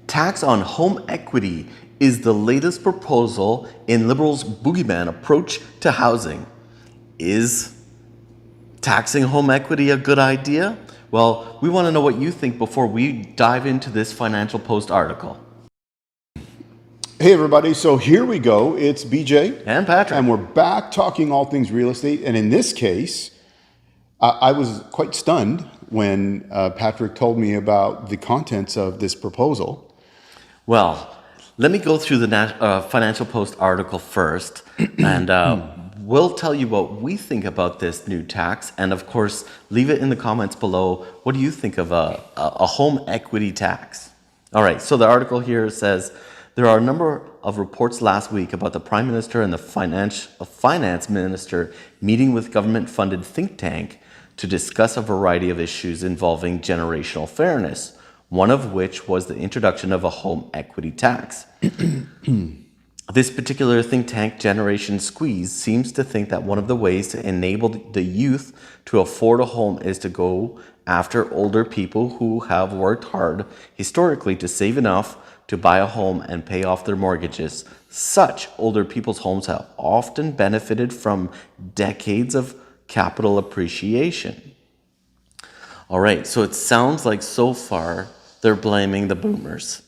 Tax on home equity is the latest proposal in Liberals' Bogeyman Approach to housing. Is taxing home equity a good idea? Well, we want to know what you think before we dive into this Financial Post article. Hey everybody, so here we go. It's BJ And Patrick. and we're back talking all things real estate. And in this case, I was quite stunned when Patrick told me about the contents of this proposal. Well, let me go through the Financial Post article first, and we'll tell you what we think about this new tax. And of course, leave it in the comments below. What do you think of a home equity tax? All right, so the article here says, there are a number of reports last week about the Prime Minister and the Finance Minister meeting with government-funded think tank to discuss a variety of issues involving generational fairness, one of which was the introduction of a home equity tax. This particular think tank, Generation Squeeze, seems to think that one of the ways to enable the youth to afford a home is to go after older people who have worked hard historically to save enough to buy a home and pay off their mortgages. Such older people's homes have often benefited from decades of capital appreciation. All right, so it sounds like so far they're blaming the boomers.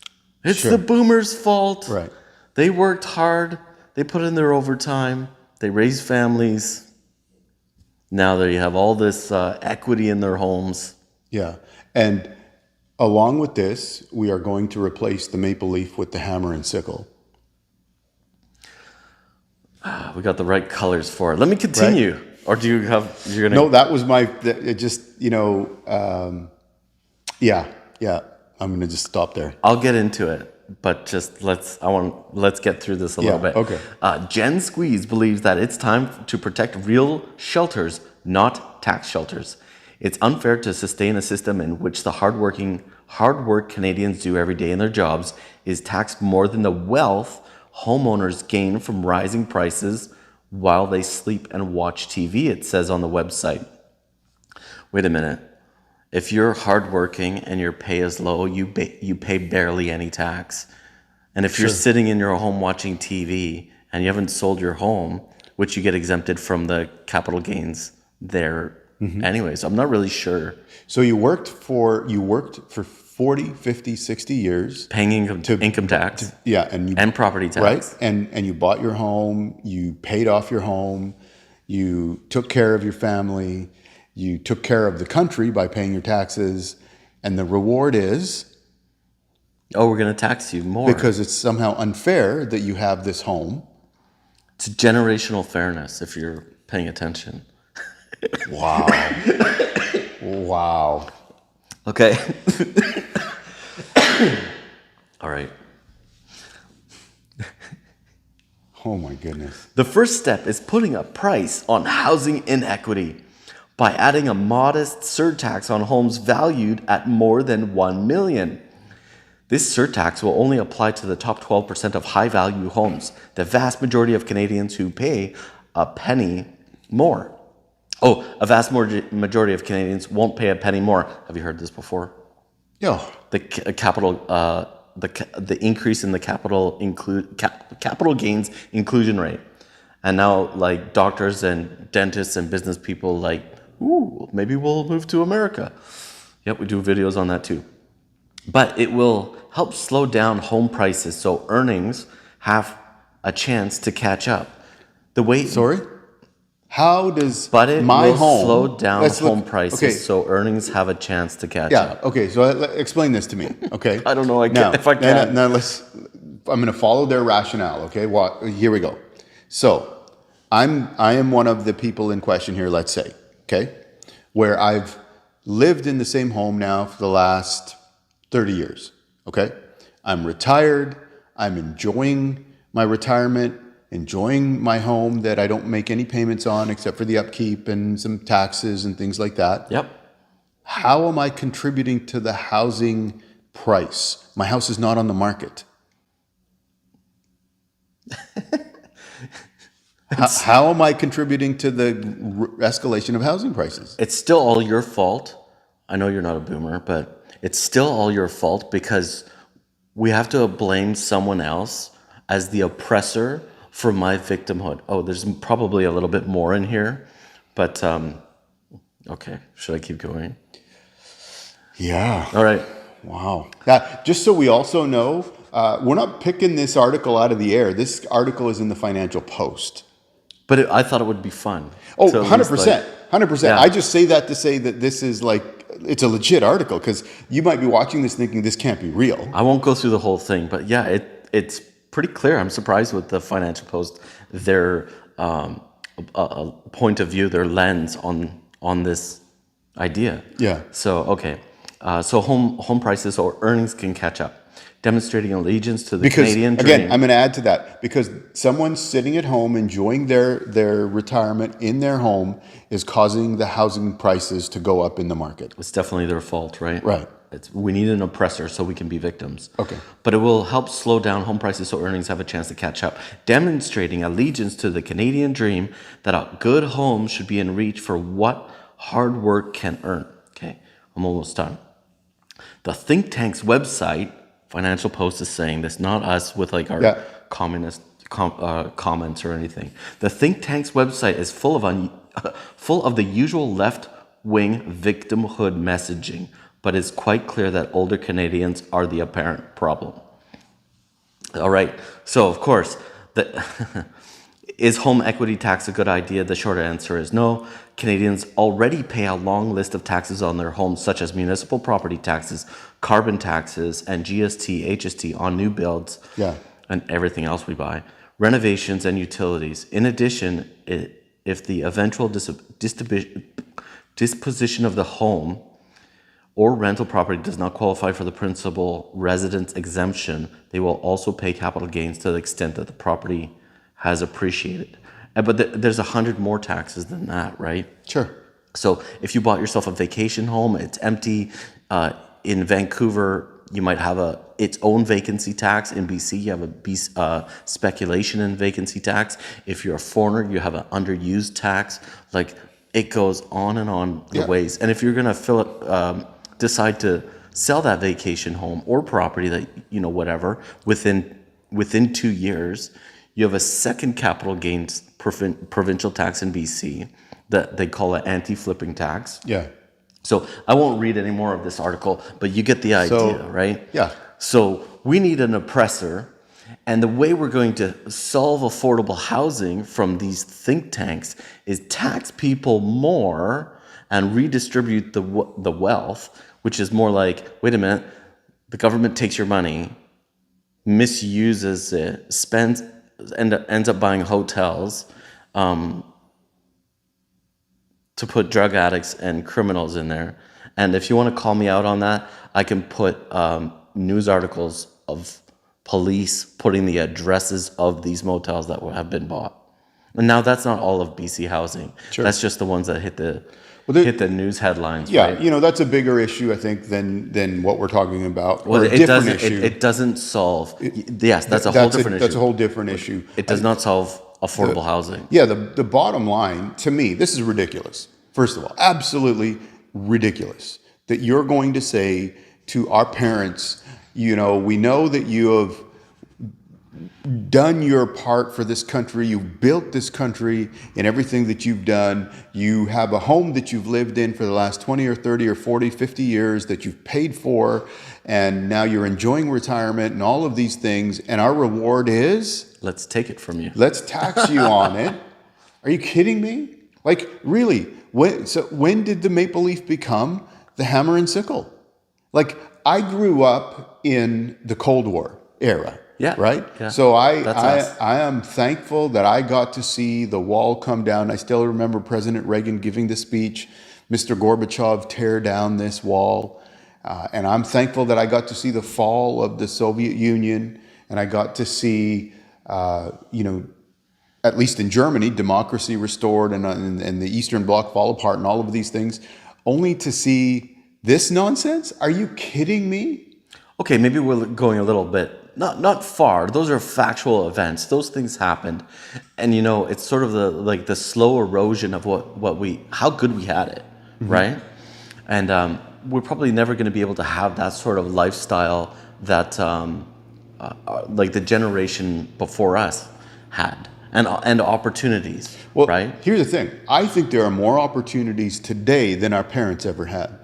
It's the boomers' fault. Right. They worked hard. They put in their overtime. They raised families. Now they have all this equity in their homes. Yeah. And along with this, we are going to replace the maple leaf with the hammer and sickle. We got the right colors for it. Let me continue. Right? Or do you have, you're going to... No, that was my, it just, yeah. I'm going to just stop there. I'll get into it, but just let's get through this a little bit. Okay. Gen Squeeze believes that it's time to protect real shelters, not tax shelters. It's unfair to sustain a system in which the hard work Canadians do every day in their jobs is taxed more than the wealth homeowners gain from rising prices while they sleep and watch TV, it says on the website. Wait a minute. If you're hardworking and your pay is low, you pay barely any tax. And if you're sitting in your home watching TV and you haven't sold your home, which you get exempted from the capital gains there anyways, I'm not really sure. So you worked for 40, 50, 60 years. Paying income tax. And property tax. Right. And you bought your home, you paid off your home, you took care of your family, you took care of the country by paying your taxes, and the reward is... Oh, we're going to tax you more. Because it's somehow unfair that you have this home. It's generational fairness, if you're paying attention. Wow. Wow. Okay. All right. Oh my goodness. The first step is putting a price on housing inequity by adding a modest surtax on homes valued at more than $1 million. This surtax will only apply to the top 12% of high-value homes, the vast majority of Canadians who pay a penny more. Oh, a vast majority of Canadians won't pay a penny more. Have you heard this before? Yeah. The increase in the capital gains inclusion rate, and now like doctors and dentists and business people like, ooh, maybe we'll move to America. Yep, we do videos on that too. But it will help slow down home prices so earnings have a chance to catch up. How does my home slow down home prices so earnings have a chance to catch up? Okay, so explain this to me, okay? I don't know if I can. Now I'm going to follow their rationale, okay? Here we go. So I am one of the people in question here, let's say, okay? Where I've lived in the same home now for the last 30 years, okay? I'm retired. I'm enjoying my retirement, enjoying my home that I don't make any payments on except for the upkeep and some taxes and things like that. Yep. How am I contributing to the housing price? My house is not on the market. How am I contributing to the escalation of housing prices? It's still all your fault. I know you're not a boomer, but it's still all your fault because we have to blame someone else as the oppressor for my victimhood. Oh, there's probably a little bit more in here, but okay, should I keep going? Yeah. All right. Wow. Now, just so we also know, we're not picking this article out of the air. This article is in the Financial Post. But I thought it would be fun. Oh, to at least, 100%. 100%. Yeah. I just say that to say that this is like, it's a legit article, because you might be watching this thinking this can't be real. I won't go through the whole thing, but yeah, it's pretty clear. I'm surprised with the Financial Post, their point of view, their lens on this idea. Yeah. So okay, so home prices or earnings can catch up, demonstrating allegiance to the Because, Canadian dream. again, I'm going to add to that, because someone sitting at home enjoying their retirement in their home is causing the housing prices to go up in the market. It's definitely their fault, right? Right. We need an oppressor so we can be victims. Okay. But it will help slow down home prices so earnings have a chance to catch up, demonstrating allegiance to the Canadian dream that a good home should be in reach for what hard work can earn. Okay, I'm almost done. The think tank's website, Financial Post, is saying this, not us with like our communist comments or anything. The think tank's website is full of the usual left-wing victimhood messaging, but it's quite clear that older Canadians are the apparent problem. All right, so of course, is home equity tax a good idea? The short answer is no. Canadians already pay a long list of taxes on their homes, such as municipal property taxes, carbon taxes, and GST, HST on new builds, and everything else we buy, renovations and utilities. In addition, if the eventual disposition of the home or rental property does not qualify for the principal residence exemption, they will also pay capital gains to the extent that the property has appreciated. But there's 100 more taxes than that, right? Sure. So if you bought yourself a vacation home, it's empty. In Vancouver, you might have its own vacancy tax. In BC, you have a speculation and vacancy tax. If you're a foreigner, you have an underused tax. Like, it goes on and on the ways. And if you're going to decide to sell that vacation home or property that, whatever, within 2 years, you have a second capital gains provincial tax in BC that they call an anti-flipping tax. Yeah. So I won't read any more of this article, but you get the idea, right? Yeah. So we need an oppressor, and the way we're going to solve affordable housing from these think tanks is tax people more and redistribute the wealth, which is more like, wait a minute, the government takes your money, misuses it, ends up buying hotels to put drug addicts and criminals in there. And if you want to call me out on that, I can put news articles of police putting the addresses of these motels that have been bought. And now that's not all of BC housing. Sure. That's just the ones that hit the news headlines. Yeah, right? That's a bigger issue, I think, than what we're talking about. Well, or a different issue. It doesn't solve. Yes, that's a whole different issue. That's a whole different issue. It does not solve affordable housing. Yeah, the bottom line, to me, this is ridiculous. First of all, absolutely ridiculous that you're going to say to our parents, we know that you have done your part for this country. You've built this country in everything that you've done. You have a home that you've lived in for the last 20 or 30 or 40, 50 years that you've paid for, and now you're enjoying retirement and all of these things, and our reward is? Let's take it from you. Let's tax you on it. Are you kidding me? Like, really? When did the maple leaf become the hammer and sickle? Like, I grew up in the Cold War era. Yeah. Right? Yeah. So I am thankful that I got to see the wall come down. I still remember President Reagan giving the speech, Mr. Gorbachev tear down this wall. And I'm thankful that I got to see the fall of the Soviet Union. And I got to see, at least in Germany, democracy restored and the Eastern Bloc fall apart and all of these things, only to see this nonsense? Are you kidding me? Okay, maybe we're going a little bit not far. Those are factual events. Those things happened, and it's sort of the slow erosion of how good we had it, right? And we're probably never going to be able to have that sort of lifestyle that like the generation before us had, and opportunities, Well, right? here's the thing. I think there are more opportunities today than our parents ever had.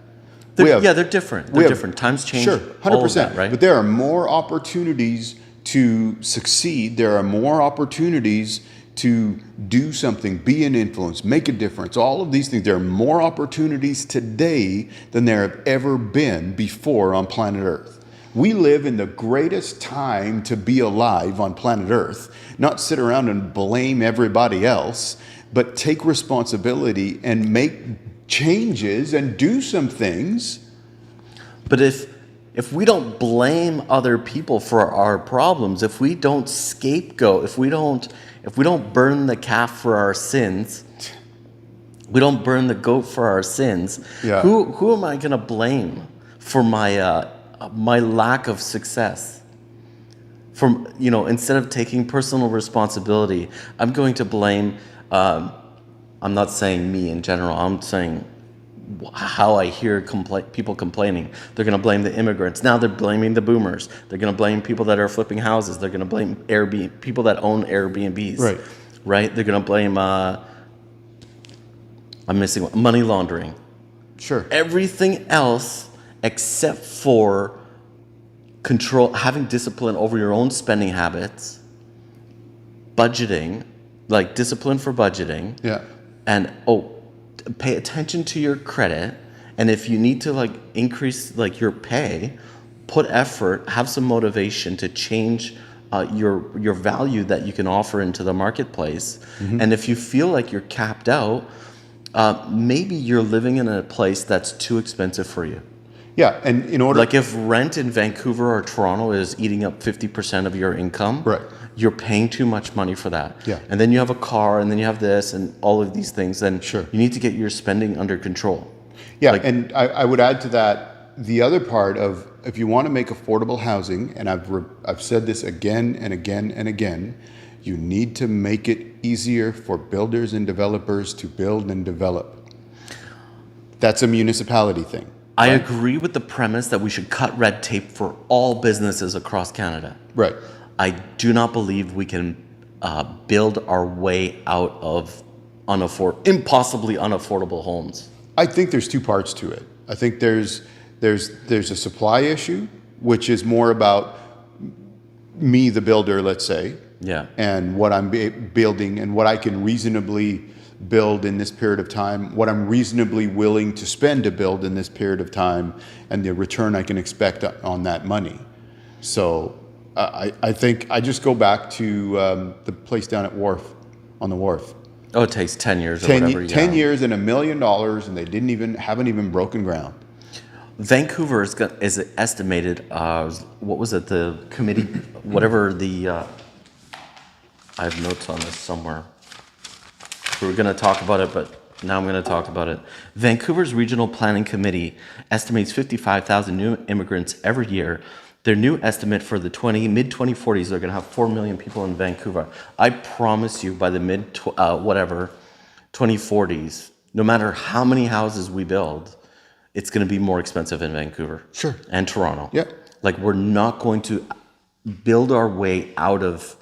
They're different. They're different. Times change. Sure, 100%. All of that, right? But there are more opportunities to succeed. There are more opportunities to do something, be an influence, make a difference. All of these things. There are more opportunities today than there have ever been before on planet Earth. We live in the greatest time to be alive on planet Earth, not sit around and blame everybody else, but take responsibility and make changes and do some things. But if we don't blame other people for our problems, if we don't scapegoat, if we don't burn the calf for our sins, we don't burn the goat for our sins, Yeah. who am I going to blame for my lack of success? From, instead of taking personal responsibility, I'm going to blame, I'm not saying me in general, I'm saying how I hear people complaining. They're going to blame the immigrants. Now they're blaming the boomers. They're going to blame people that are flipping houses. They're going to blame people that own Airbnbs. Right. Right? They're going to blame, I'm missing one, money laundering. Sure. Everything else except for having discipline over your own spending habits, budgeting, like discipline for budgeting. Yeah. And pay attention to your credit, and if you need to increase your pay, put effort, have some motivation to change your value that you can offer into the marketplace. Mm-hmm. And if you feel like you're capped out, maybe you're living in a place that's too expensive for you. Yeah, and in order, if rent in Vancouver or Toronto is eating up 50% of your income, right, you're paying too much money for that. Yeah. And then you have a car, and then you have this, and all of these things. Then sure, you need to get your spending under control. Yeah, and I would add to that the other part of, if you want to make affordable housing, and I've said this again and again and again, you need to make it easier for builders and developers to build and develop. That's a municipality thing. I agree with the premise that we should cut red tape for all businesses across Canada. Right. I do not believe we can build our way out of impossibly unaffordable homes. I think there's two parts to it. I think there's a supply issue, which is more about me, the builder, let's say, yeah, and what I'm building and what I can reasonably build in this period of time, what I'm reasonably willing to spend to build in this period of time, and the return I can expect on that money. So I think I just go back to the place down at on the wharf. Oh, it takes 10 years or whatever. 10 years and $1 million, and they haven't even broken ground. Vancouver is estimated, what was it, the committee, whatever the, I have notes on this somewhere. We were going to talk about it, but now I'm going to talk about it. Vancouver's Regional Planning Committee estimates 55,000 new immigrants every year. Their new estimate for the mid-2040s, they're going to have 4 million people in Vancouver. I promise you, by the mid-2040s, no matter how many houses we build, it's going to be more expensive in Vancouver. Sure. And Toronto. Yeah. We're not going to build our way out of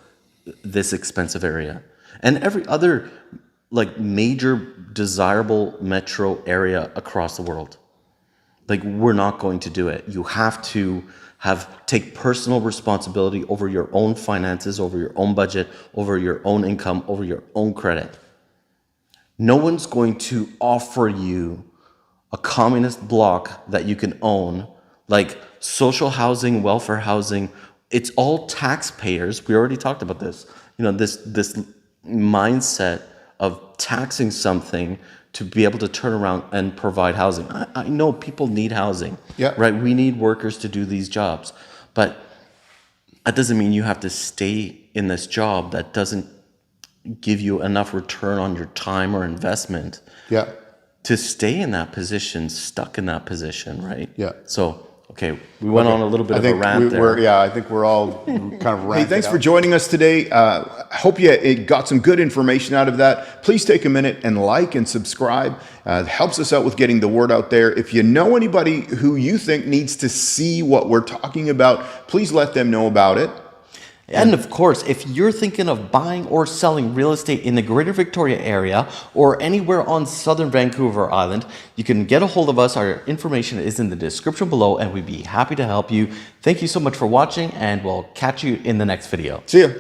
this expensive area. And every other major desirable metro area across the world. We're not going to do it. You have to take personal responsibility over your own finances, over your own budget, over your own income, over your own credit. No one's going to offer you a communist block that you can own, like social housing, welfare housing. It's all taxpayers. We already talked about this. This mindset of taxing something to be able to turn around and provide housing. I know people need housing, yeah, right? We need workers to do these jobs, but that doesn't mean you have to stay in this job that doesn't give you enough return on your time or investment, yeah, to stay in that position, stuck in that position, right? Yeah. So Okay, we went on a little bit I of a think rant there. I think we're all kind of ranted Hey, thanks for out. joining us today. Hope you got some good information out of that. Please take a minute and like and subscribe. It helps us out with getting the word out there. If you know anybody who you think needs to see what we're talking about, please let them know about it. And of course, if you're thinking of buying or selling real estate in the Greater Victoria area or anywhere on southern Vancouver Island, you can get a hold of us. Our information is in the description below, and we'd be happy to help you. Thank you so much for watching, and we'll catch you in the next video. See ya.